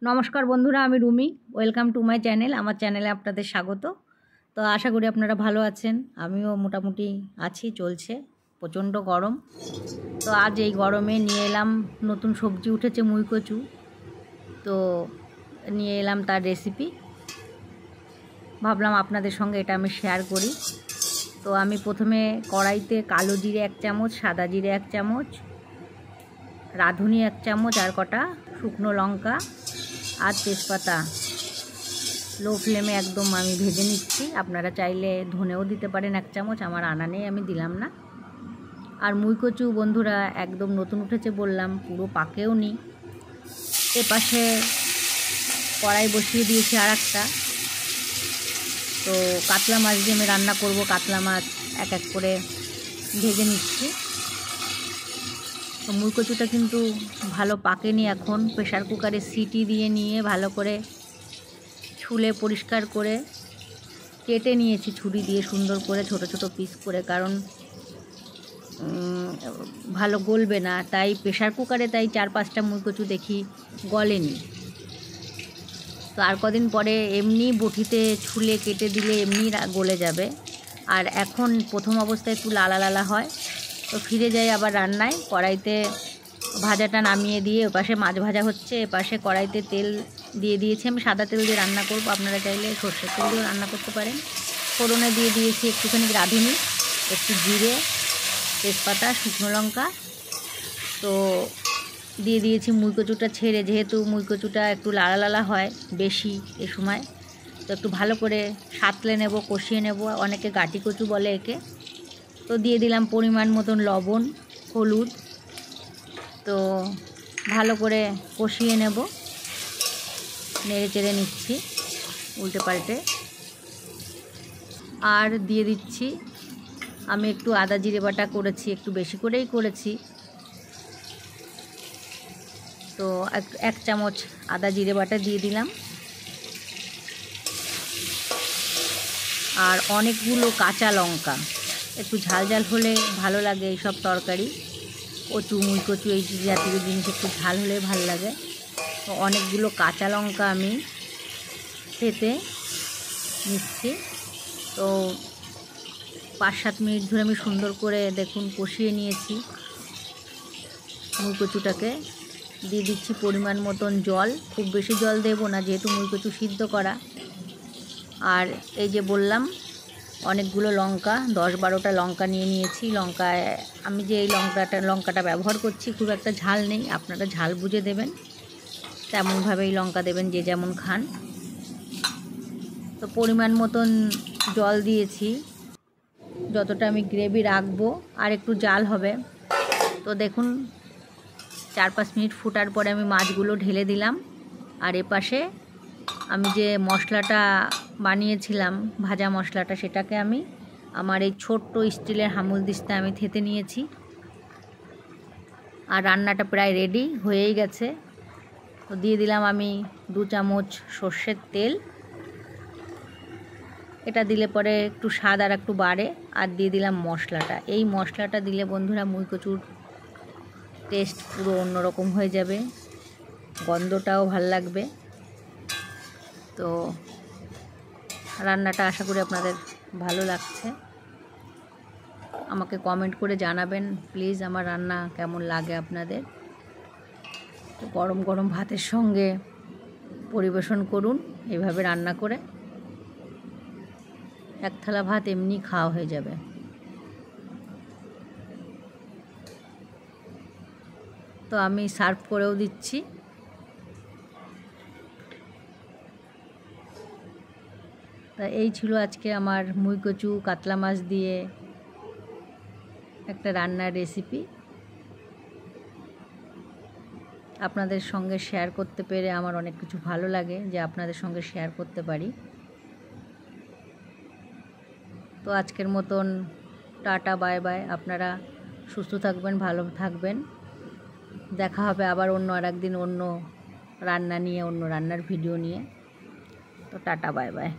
নমস্কার বন্ধুরা, আমি Rumi. Welcome to my channel. আমার চ্যানেলে আপনাদের স্বাগত। তো আশা করি আপনারা ভালো আছেন। আমিও মোটামুটি আছি, চলছে। প্রচণ্ড গরম। তো আজ এই গরমে নিয়ে এলাম, নতুন সবজি উঠেছে মুই কচু, তো নিয়ে এলাম তার রেসিপি। ভাবলাম আপনাদের সঙ্গে এটা আমি শেয়ার করি। তো আমি প্রথমে কড়াইতে কালো জিরে 1 চামচ, সাদা জিরে 1 চামচ, রাঁধুনি 1 চামচ, আর কটা শুকনো লঙ্কা আর তেজপাতা লো ফ্লেমে একদম আমি ভেজে নিচ্ছি। আপনারা চাইলে ধনেও দিতে পারেন 1 চামচ, আমার আনা নেই, আমি দিলাম না। আর মুই কচু বন্ধুরা একদম নতুন উঠেছে বললাম, পুরো পাকেও নি। এপাশে কড়াই বসিয়ে দিয়েছি আর একটা। তো কাতলা মাছ দিয়ে আমি রান্না করব। কাতলা মাছ এক এক করে ভেজে নিচ্ছি। তো মুই কচুটা কিন্তু ভালো পাকেনি এখন। প্রেশার কুকারে সিটি দিয়ে নিয়ে ভালো করে ছুলে পরিষ্কার করে কেটে নিয়েছি ছুরি দিয়ে সুন্দর করে ছোট ছোট পিস করে, কারণ ভালো গলবে না। তাই প্রেশার কুকারে 4-5টা মুই কচু দেখি গলেনি। তো আর কদিন পরে এমনি বটিতে ছুলে কেটে দিলে এমনি গলে যাবে। আর এখন প্রথম অবস্থায় একটু লালা লালা হয়। তো ফিরে যাই আবার রান্নায়। কড়াইতে ভাজাটা নামিয়ে দিয়ে ওপাশে মাছ ভাজা হচ্ছে, এপাশে কড়াইতে তেল দিয়ে দিয়েছি। আমি সাদা তেল দিয়ে রান্না করব, আপনারা চাইলে সর্ষের তেল দিয়েও রান্না করতে পারেন। ফোড়নে দিয়ে দিয়েছি একটুখানি রাঁধুনি, একটু জিরে, তেজপাতা, শুকনো লঙ্কা। তো দিয়ে দিয়েছি মুই কচুটা ছেড়ে, যেহেতু মুই কচুটা একটু লালা লালা হয় বেশি এ সময়, তো একটু ভালো করে সাঁতলে নেব, কষিয়ে নেব। অনেকে গাটি কচু বলে একে। তো দিয়ে দিলাম পরিমাণ মতন লবণ, হলুদ। তো ভালো করে কষিয়ে নেব, নেড়ে চেড়ে নিচ্ছি উল্টে পাল্টে। আর দিয়ে দিচ্ছি আমি একটু আদা জিরে বাটা করেছি, একটু বেশি করেই করেছি। তো 1 চামচ আদা জিরে বাটা দিয়ে দিলাম। আর অনেকগুলো কাঁচা লঙ্কা, একটু ঝাল ঝাল হলে ভালো লাগে এইসব তরকারি। কচু, মুই কচু এই জাতীয় জিনিস একটু ঝাল হলে ভালো লাগে। তো অনেকগুলো কাঁচা লঙ্কা আমি খেতে নিচ্ছি। তো 5-7 মিনিট ধরে আমি সুন্দর করে দেখুন কষিয়ে নিয়েছি মুই কচুটাকে। দিয়ে দিচ্ছি পরিমাণ মতন জল। খুব বেশি জল দেব না, যেহেতু মুই কচু সিদ্ধ করা। আর এই যে বললাম অনেকগুলো লঙ্কা, 10-12টা লঙ্কা নিয়ে নিয়েছি। লঙ্কায় আমি যে এই লঙ্কাটা ব্যবহার করছি খুব একটা ঝাল নেই, আপনারা ঝাল বুঝে দেবেন, তেমনভাবেই লঙ্কা দেবেন যে যেমন খান। তো পরিমাণ মতন জল দিয়েছি, যতটা আমি গ্রেভি রাখবো। আর একটু জাল হবে। তো দেখুন 4-5 মিনিট ফুটার পরে আমি মাছগুলো ঢেলে দিলাম। আর এপাশে আমি যে মশলাটা বানিয়েছিলাম, ভাজা মশলাটা, সেটাকে আমি আমার এই ছোট্ট স্টিলের হামুলদিস্তায় আমি থেতে নিয়েছি। আর রান্নাটা প্রায় রেডি হয়েই গেছে। তো দিয়ে দিলাম আমি 2 চামচ সর্ষের তেল। এটা দিলে পরে একটু স্বাদ আর একটু বাড়ে। আর দিয়ে দিলাম মশলাটা। এই মশলাটা দিলে বন্ধুরা মুই কচুর টেস্ট পুরো অন্যরকম হয়ে যাবে, গন্ধটাও ভাল লাগবে। তো রান্নাটা আশা করি আপনাদের ভালো লাগছে। আমাকে কমেন্ট করে জানাবেন প্লিজ আমার রান্না কেমন লাগে আপনাদের। তো গরম গরম ভাতের সঙ্গে পরিবেশন করুন এইভাবে রান্না করে। 1 থালা ভাত এমনি খাওয়া হয়ে যাবে। তো আমি সার্ভ করেও দিচ্ছি। তা এই ছিল আজকে আমার মুই কচু কাতলা মাছ দিয়ে একটা রান্নার রেসিপি। আপনাদের সঙ্গে শেয়ার করতে পেরে আমার অনেক কিছু ভালো লাগে, যে আপনাদের সঙ্গে শেয়ার করতে পারি। তো আজকের মতন টাটা, বাই বাই। আপনারা সুস্থ থাকবেন, ভালো থাকবেন। দেখা হবে আবার অন্য আর একদিন, অন্য রান্না নিয়ে, অন্য রান্নার ভিডিও নিয়ে। তো টাটা, বাই বাই।